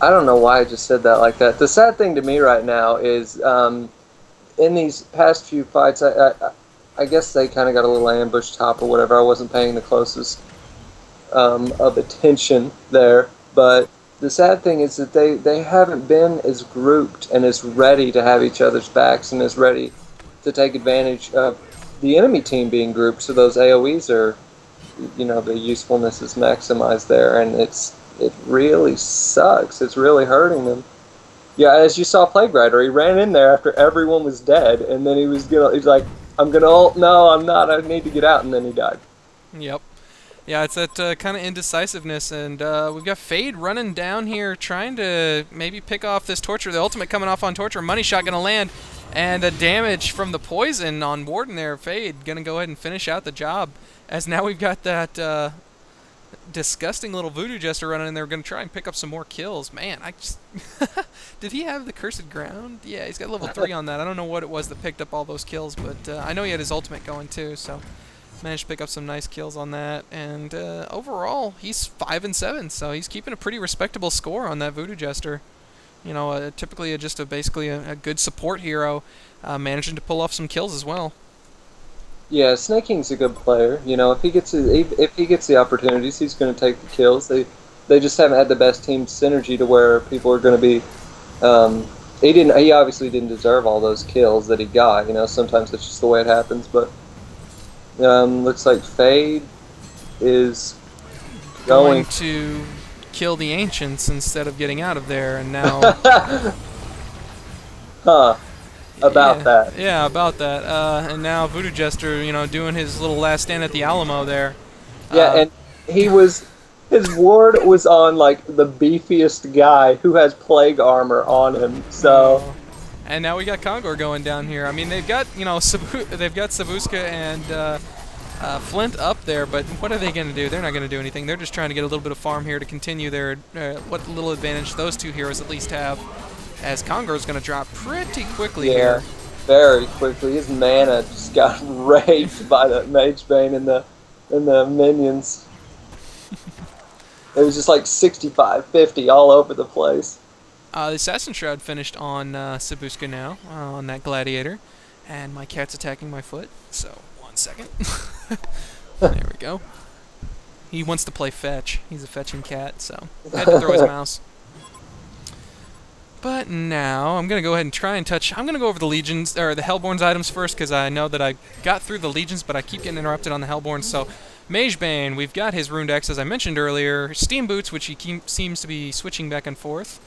I don't know why I just said that like that. The sad thing to me right now is in these past few fights, I guess they kind of got a little ambush top or whatever. I wasn't paying the closest of attention there, but the sad thing is that they haven't been as grouped and as ready to have each other's backs and as ready to take advantage of the enemy team being grouped. So those AoEs are, the usefulness is maximized there, and it really sucks. It's really hurting them. Yeah, as you saw Plague Rider, he ran in there after everyone was dead, and then he's like, I'm gonna ult. No, I'm not. I need to get out, and then he died. Yep. Yeah, it's that kind of indecisiveness, and we've got Fade running down here, trying to maybe pick off this Torture. The ultimate coming off on Torture. Money shot gonna land, and the damage from the poison on Warden there. Fade gonna go ahead and finish out the job, as now we've got that disgusting little Voodoo Jester running in there. We're gonna try and pick up some more kills. Man, I just did he have the Cursed Ground? Yeah, he's got level 3 on that. I don't know what it was that picked up all those kills, but I know he had his ultimate going too, so managed to pick up some nice kills on that. And overall, he's 5-7, so he's keeping a pretty respectable score on that Voodoo Jester. Typically basically a good support hero, managing to pull off some kills as well. Yeah, Snake King's a good player. If he gets the opportunities, he's going to take the kills. They just haven't had the best team synergy to where people are going to be. He obviously didn't deserve all those kills that he got. Sometimes it's just the way it happens. But looks like Fade is going to kill the Ancients instead of getting out of there, and now. Huh. About that. Yeah, about that. And now Voodoo Jester, doing his little last stand at the Alamo there. Yeah, and his ward was on like the beefiest guy who has plague armor on him. So. And now we got Congor going down here. I mean, they've got they've got Sabuska and Flint up there, but what are they going to do? They're not going to do anything. They're just trying to get a little bit of farm here to continue their what little advantage those two heroes at least have. As Congor's going to drop pretty quickly here. Very quickly. His mana just got raped by the Magebane and the minions. It was just like 65, 50 all over the place. The Assassin Shroud finished on Sabuska now, on that Gladiator. And my cat's attacking my foot, so 1 second. There we go. He wants to play fetch. He's a fetching cat, so I had to throw his mouse. But now, I'm going to go ahead and try and touch. I'm going to go over the Legions, or the Hellborn's items first, because I know that I got through the Legions, but I keep getting interrupted on the Hellborns. So, Magebane, we've got his Runed Axe, as I mentioned earlier. Steam Boots, which he seems to be switching back and forth.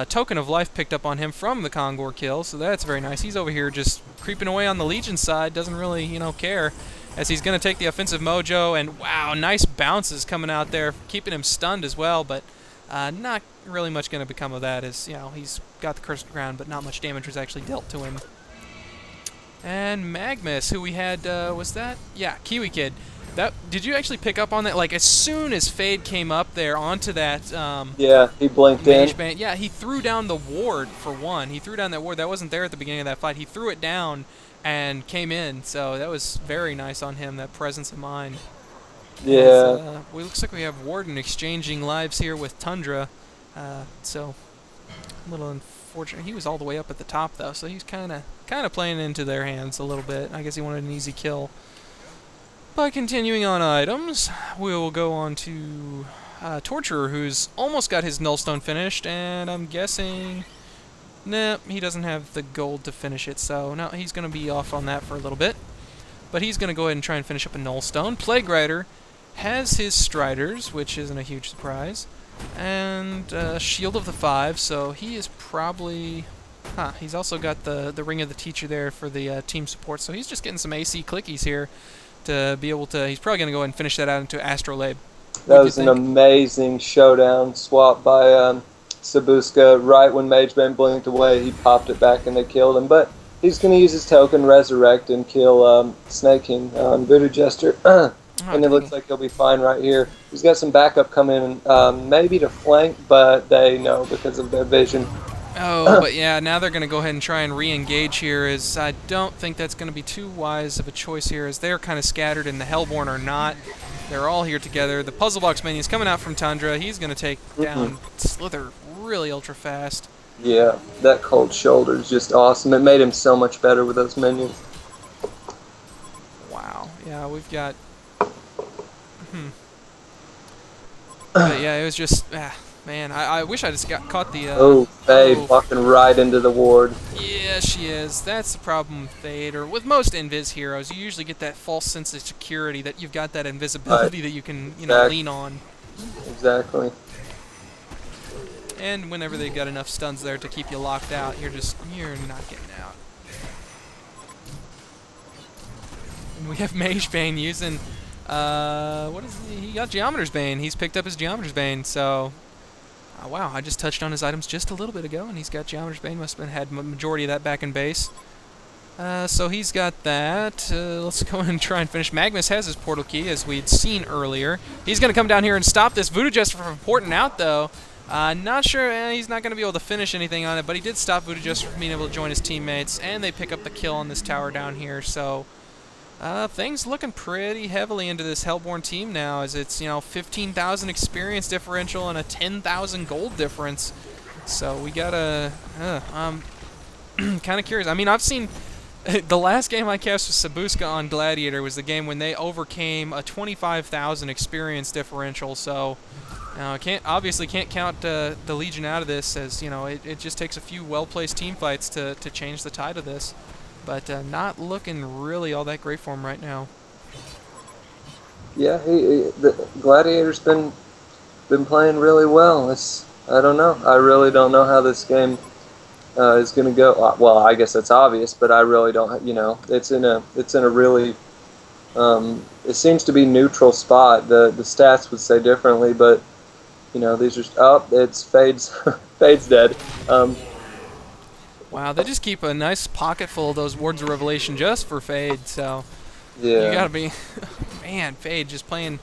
Token of Life picked up on him from the Congor kill, so that's very nice. He's over here just creeping away on the Legion side, doesn't really, care, as he's going to take the offensive mojo, and wow, nice bounces coming out there, keeping him stunned as well, but not really much going to become of that, as, he's got the Cursed Ground, but not much damage was actually dealt to him. And Magmus, who we had, was that? Yeah, kiwikid. Did you actually pick up on that? Like, as soon as Fade came up there onto that... yeah, he blinked in. Yeah, he threw down the ward, for one. He threw down that ward. That wasn't there at the beginning of that fight. He threw it down and came in, so that was very nice on him, that presence of mind. Yeah. It looks like we have Warden exchanging lives here with Tundra, so a little unfortunate. He was all the way up at the top, though, so he's kind of playing into their hands a little bit. I guess he wanted an easy kill. By continuing on items, we'll go on to Torturer, who's almost got his Nullstone finished, and I'm guessing... Nah, he doesn't have the gold to finish it, so no, he's going to be off on that for a little bit. But he's going to go ahead and try and finish up a Nullstone. Plague Rider has his Striders, which isn't a huge surprise, and Shield of the Five, so he is probably... he's also got the Ring of the Teacher there for the team support, so he's just getting some AC clickies here to be able to... He's probably going to go ahead and finish that out into Astrolabe. That was an amazing showdown swap by Sabuska. Right when Magebane blinked away, he popped it back and they killed him. But he's going to use his token, Resurrect, and kill Snake King on Voodoo Jester. And it looks like he'll be fine right here. He's got some backup coming in, maybe to flank, but they know because of their vision. Oh, but yeah, now they're going to go ahead and try and re-engage here, as I don't think that's going to be too wise of a choice here, as they're kind of scattered and the Hellborn are not. They're all here together. The Puzzle Box minion's coming out from Tundra. He's going to take down Slither really ultra fast. Yeah, that cold shoulder is just awesome. It made him so much better with those minions. Wow. Yeah, we've got... But yeah, it was just... man, I wish I just caught the... oh, Fade walking right into the ward. Yeah, she is. That's the problem with Fade, or with most invis heroes. You usually get that false sense of security that you've got that invisibility that you can, lean on. Exactly. And whenever they've got enough stuns there to keep you locked out, you're not getting out. And we have Magebane using, what is he got Geometer's Bane. He's picked up his Geometer's Bane, so, wow, I just touched on his items just a little bit ago, and he's got Geometer's Bane. Must have had majority of that back in base. So he's got that. Let's go and try and finish. Magnus has his portal key, as we'd seen earlier. He's going to come down here and stop this Voodoo Jester from porting out, though. Not sure, he's not going to be able to finish anything on it, but he did stop Voodoo Jester from being able to join his teammates, and they pick up the kill on this tower down here, so things looking pretty heavily into this Hellborn team now, as it's, 15,000 experience differential and a 10,000 gold difference, so we gotta, I'm kind of curious. I mean, I've seen, the last game I cast with Sabuska on Gladiator was the game when they overcame a 25,000 experience differential, so... obviously can't count the Legion out of this, as it just takes a few well-placed team fights to change the tide of this. But not looking really all that great for him right now. Yeah, the Gladiator's been playing really well. I don't know. I really don't know how this game is going to go. Well, I guess that's obvious, but I really don't. It's in a really it seems to be neutral spot. The stats would say differently, but. These are... it's Fade's... Fade's dead. Wow, they just keep a nice pocket full of those Words of Revelation just for Fade, so... Yeah. You gotta be... Man, Fade just playing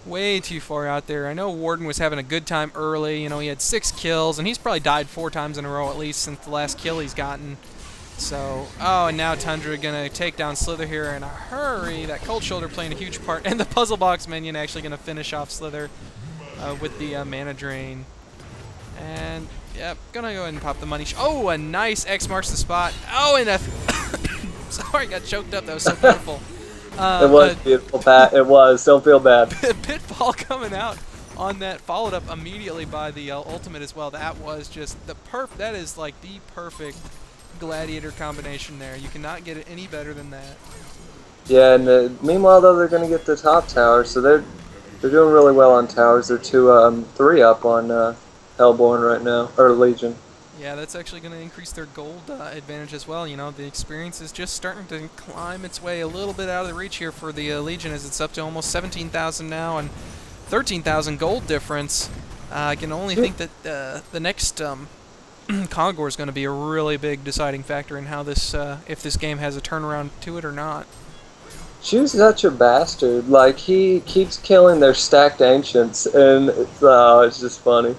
way too far out there. I know Warden was having a good time early. He had 6 kills, and he's probably died 4 times in a row at least since the last kill he's gotten. So... Oh, and now Tundra gonna take down Slither here in a hurry. That Cold Shoulder playing a huge part. And the Puzzle Box minion actually gonna finish off Slither. With the mana drain. And, yep, gonna go ahead and pop the money. Oh, a nice X marks the spot. Oh, and a... Sorry, got choked up. That was so beautiful. It was beautiful, Pat. It was. Don't feel bad. Pitfall coming out on that, followed up immediately by the ultimate as well. That was just the that is like the perfect Gladiator combination there. You cannot get it any better than that. Yeah, and meanwhile, though, they're going to get the top tower, so they're doing really well on towers. They're 3 up on Hellborn right now, or Legion. Yeah, that's actually going to increase their gold advantage as well. The experience is just starting to climb its way a little bit out of the reach here for the Legion, as it's up to almost 17,000 now and 13,000 gold difference. I can only think that the next Congor is going to be a really big deciding factor in how this, if this game has a turnaround to it or not. Chu's such a bastard. Like, he keeps killing their stacked ancients, and it's just funny.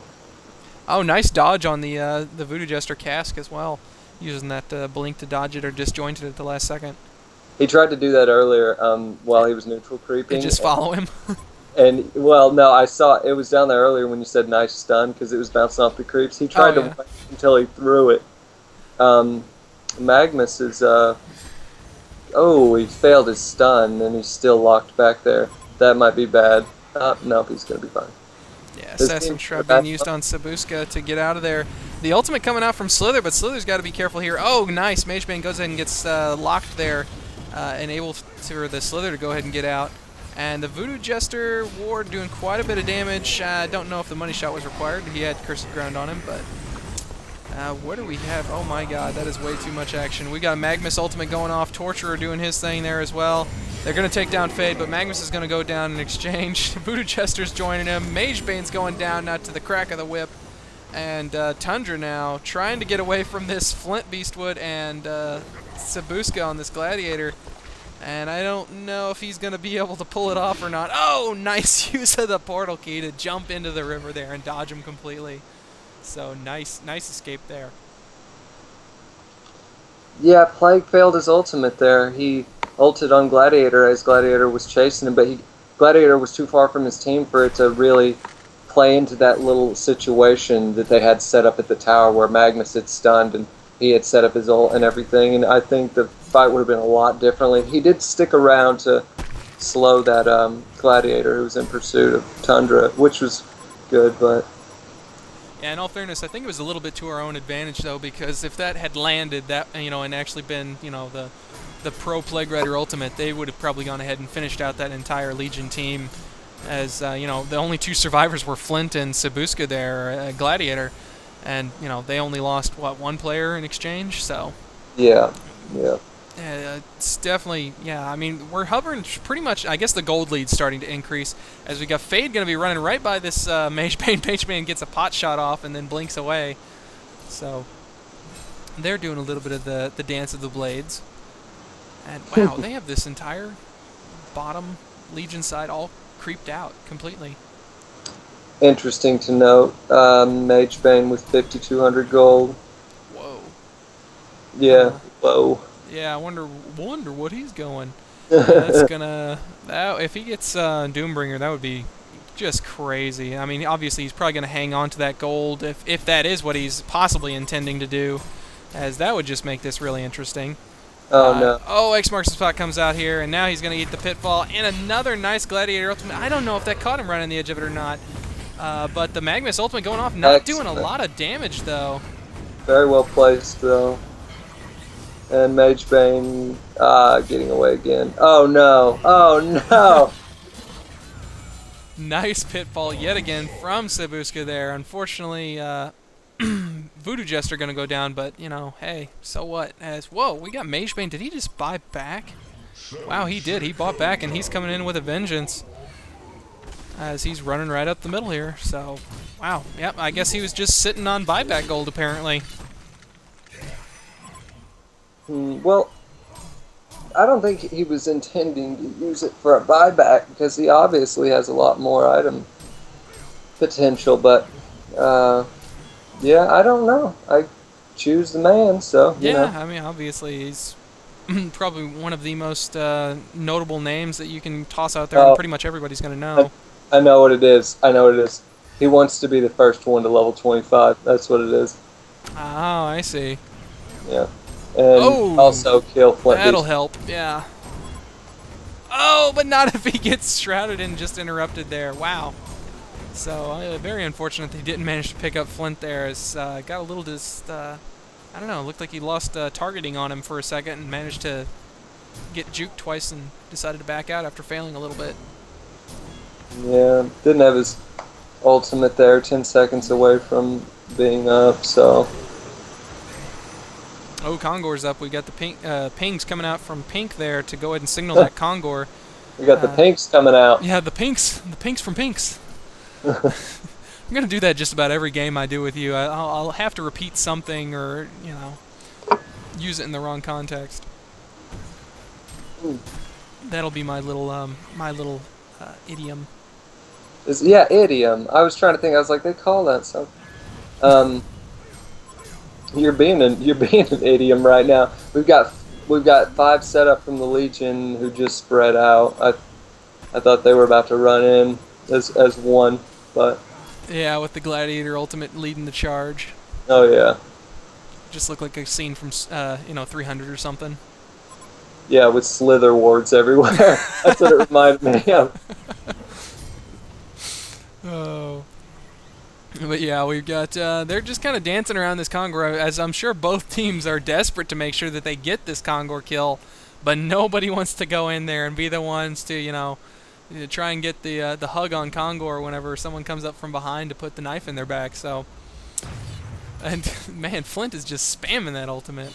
Oh, nice dodge on the Voodoo Jester cask as well, using that blink to dodge it or disjoint it at the last second. He tried to do that earlier while he was neutral creeping. And just follow him. And, well, no, I saw it was down there earlier when you said nice stun, because it was bouncing off the creeps. He tried to wait until he threw it. Magnus is... Oh, he failed his stun, and he's still locked back there. That might be bad. Nope, he's going to be fine. Yeah, Assassin Shroud being used on Sabuska to get out of there. The ultimate coming out from Slither, but Slither's got to be careful here. Oh, nice. Magebane goes ahead and gets locked there, and able for the Slither to go ahead and get out. And the Voodoo Jester ward doing quite a bit of damage. I don't know if the money shot was required. He had Cursed Ground on him, but... what do we have? Oh my god, that is way too much action. We got Magnus ultimate going off, Torturer doing his thing there as well. They're going to take down Fade, but Magnus is going to go down in exchange. Voodoo Chester's joining him. Magebane's going down now to the crack of the whip. And Tundra now trying to get away from this Flint Beastwood and Sabuska on this Gladiator. And I don't know if he's going to be able to pull it off or not. Oh, nice use of the portal key to jump into the river there and dodge him completely. So nice escape there. Yeah, Plague failed his ultimate there. He ulted on Gladiator as Gladiator was chasing him, but Gladiator was too far from his team for it to really play into that little situation that they had set up at the tower where Magnus had stunned and he had set up his ult and everything. And I think the fight would have been a lot differently. He did stick around to slow that Gladiator who was in pursuit of Tundra, which was good, but... Yeah, in all fairness, I think it was a little bit to our own advantage, though, because if that had landed, that and actually been, the pro Plague Rider ultimate, they would have probably gone ahead and finished out that entire Legion team, as the only two survivors were Flint and Sabuska there, Gladiator, and they only lost one player in exchange, so. Yeah. Yeah, it's definitely, I mean, we're hovering pretty much, I guess the gold lead's starting to increase, as we got Fade going to be running right by this Magebane. Magebane gets a pot shot off and then blinks away. So, they're doing a little bit of the dance of the blades. And, wow, they have this entire bottom Legion side all creeped out completely. Interesting to note, Magebane with 5,200 gold. Whoa. Yeah, whoa. Yeah, I wonder what he's going. That's gonna... if he gets Doombringer, that would be just crazy. I mean, obviously, he's probably going to hang on to that gold if that is what he's possibly intending to do, as that would just make this really interesting. Oh, no. Oh, X marks the spot comes out here, and now he's going to eat the pitfall. And another nice Gladiator ultimate. I don't know if that caught him right on the edge of it or not. But the Magnus ultimate going off, not doing a lot of damage, though. Very well placed, though. And Magebane getting away again. Oh, no. Oh, no. Nice pitfall yet again from Sabuska there. Unfortunately, Voodoo Jester going to go down, but, hey, so what? Whoa, we got Magebane. Did he just buy back? Wow, he did. He bought back, and he's coming in with a vengeance as he's running right up the middle here. So, wow. Yep, I guess he was just sitting on buyback gold, apparently. Well, I don't think he was intending to use it for a buyback because he obviously has a lot more item potential, but yeah, I don't know. I choose the man, so you know. I mean, obviously he's probably one of the most notable names that you can toss out there, and pretty much everybody's going to know. I know what it is. He wants to be the first one to level 25. That's what it is. Oh, I see. Yeah. And also kill Flint. That'll help, yeah. Oh, but not if he gets shrouded and just interrupted there. Wow. So, very unfortunate they didn't manage to pick up Flint there. As got a little I don't know, looked like he lost targeting on him for a second and managed to get juked twice and decided to back out after failing a little bit. Yeah, didn't have his ultimate there, 10 seconds away from being up, so... Oh, Congor's up. We got the pings coming out from Pink there to go ahead and signal that Congor. We got the pinks coming out. Yeah, the pinks from Pinks. I'm going to do that just about every game I do with you. I'll have to repeat something or, use it in the wrong context. That'll be my little idiom. Yeah, idiom. I was trying to think. I was like, they call that something. You're being an idiom right now. We've got 5 set up from the Legion who just spread out. I thought they were about to run in as one, but yeah, with the Gladiator ultimate leading the charge. Oh yeah. Just looked like a scene from 300 or something. Yeah, with slither wards everywhere. That's what it reminded me of. Oh. But yeah, we've got, they're just kind of dancing around this Congor, as I'm sure both teams are desperate to make sure that they get this Congor kill, but nobody wants to go in there and be the ones to, try and get the hug on Congor whenever someone comes up from behind to put the knife in their back, so... And, man, Flint is just spamming that ultimate.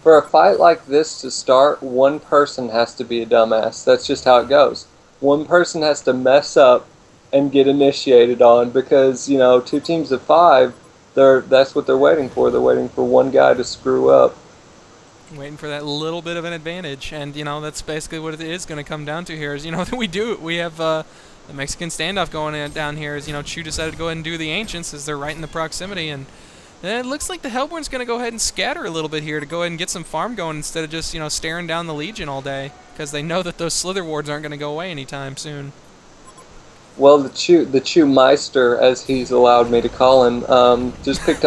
For a fight like this to start, one person has to be a dumbass. That's just how it goes. One person has to mess up and get initiated on because, 2 teams of 5, that's what they're waiting for. They're waiting for one guy to screw up. Waiting for that little bit of an advantage. And, that's basically what it is going to come down to here is, we have the Mexican standoff going down here is, Chu decided to go ahead and do the Ancients as they're right in the proximity. And it looks like the Hellborn's going to go ahead and scatter a little bit here to go ahead and get some farm going instead of just, staring down the Legion all day because they know that those Slither wards aren't going to go away anytime soon. Well, the Chew Meister, as he's allowed me to call him, just picked up